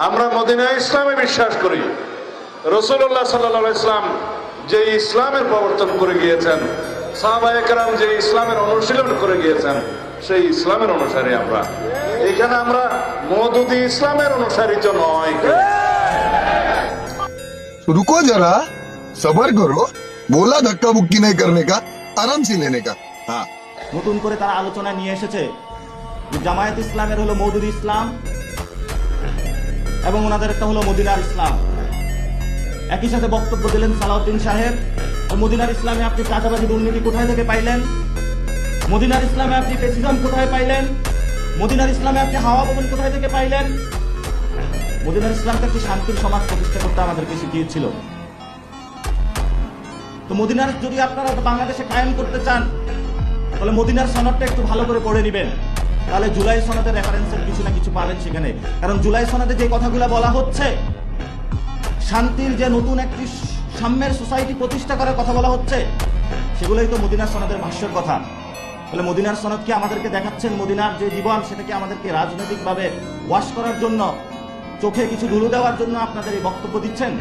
আমরা মদিনা ইসলামে বিশ্বাস করি। রাসূলুল্লাহ সাল্লাল্লাহু আলাইহি ইসলাম যে ইসলামের প্রবর্তন করে গিয়েছেন, সাহাবায়ে কেরাম যে ইসলামের অনুশীলন করে গিয়েছেন, সেই ইসলামের অনুসারী আমরা। এখানে আমরা মওদুদি ইসলামের অনুসারী তো নয়। रुको जरा, सबर करो। बोला धक्का बुक्की नहीं करने का, आराम से लेने का। हाँ, নতুন করে তারা আলোচনা নিয়ে এসেছে যে জামায়াত ইসলামের হলো মওদুদি ইসলাম এবং ওনাদের একটা হলো মদিনার ইসলাম। একই সাথে বক্তব্য দিলেন সালাউদ্দিন সাহেব, মদিনার ইসলামে আপনি চাঁদাবাজি দুর্নীতি কোথায় থেকে পাইলেন? মদিনার ইসলামে আপনি ফেসিজম কোথায় পাইলেন? মদিনার ইসলামে আপনি হাওয়া ভবন কোথায় থেকে পাইলেন? মদিনার ইসলামকে একটি শান্তির সমাজ প্রতিষ্ঠা করতে আমাদেরকে শিখিয়েছিল। তো মদিনার যদি আপনারা বাংলাদেশে কায়েম করতে চান, তাহলে মদিনার সনদটা একটু ভালো করে পড়ে নেবেন, তাহলে জুলাই সনদের রেফারেন্সের কিছু না কিছু পাবেন সেখানে। কারণ জুলাই সনদে যে কথাগুলো বলা হচ্ছে, শান্তির যে নতুন একটি সাম্যের সোসাইটি প্রতিষ্ঠা করার কথা বলা হচ্ছে, সেগুলোই তো মদিনার সনদের ভাষ্যের কথা। তাহলে মদিনার সনদ কি আমাদেরকে দেখাচ্ছেন মদিনার যে জীবন, সেটাকে আমাদেরকে রাজনৈতিকভাবে ওয়াশ করার জন্য, চোখে কিছু ধুলো দেওয়ার জন্য আপনাদের এই বক্তব্য দিচ্ছেন?